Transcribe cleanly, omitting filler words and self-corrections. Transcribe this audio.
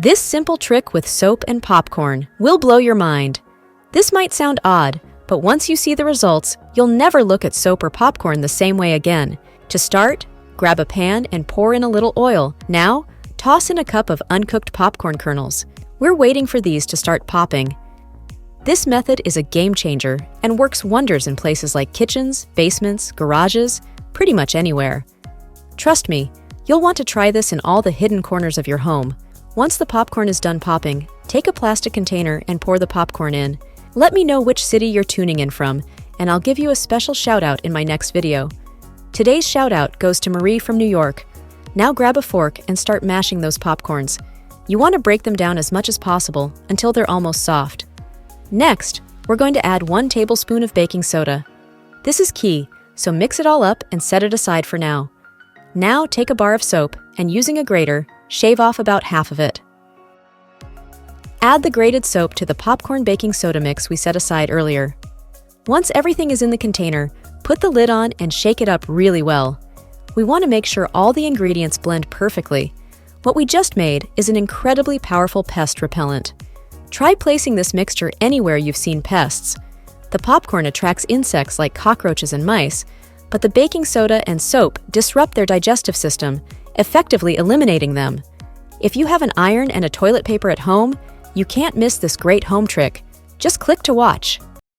This simple trick with soap and popcorn will blow your mind. This might sound odd, but once you see the results, you'll never look at soap or popcorn the same way again. To start, grab a pan and pour in a little oil. Now, toss in a cup of uncooked popcorn kernels. We're waiting for these to start popping. This method is a game changer and works wonders in places like kitchens, basements, garages, pretty much anywhere. Trust me, you'll want to try this in all the hidden corners of your home. Once the popcorn is done popping, take a plastic container and pour the popcorn in. Let me know which city you're tuning in from, and I'll give you a special shout-out in my next video. Today's shout-out goes to Marie from New York. Now grab a fork and start mashing those popcorns. You want to break them down as much as possible until they're almost soft. Next, we're going to add 1 tablespoon of baking soda. This is key, so mix it all up and set it aside for now. Now take a bar of soap and using a grater, shave off about half of it. Add the grated soap to the popcorn baking soda mix we set aside earlier. Once everything is in the container, put the lid on and shake it up really well. We want to make sure all the ingredients blend perfectly. What we just made is an incredibly powerful pest repellent. Try placing this mixture anywhere you've seen pests. The popcorn attracts insects like cockroaches and mice, but the baking soda and soap disrupt their digestive system, effectively eliminating them. If you have an iron and a toilet paper at home, you can't miss this great home trick. Just click to watch.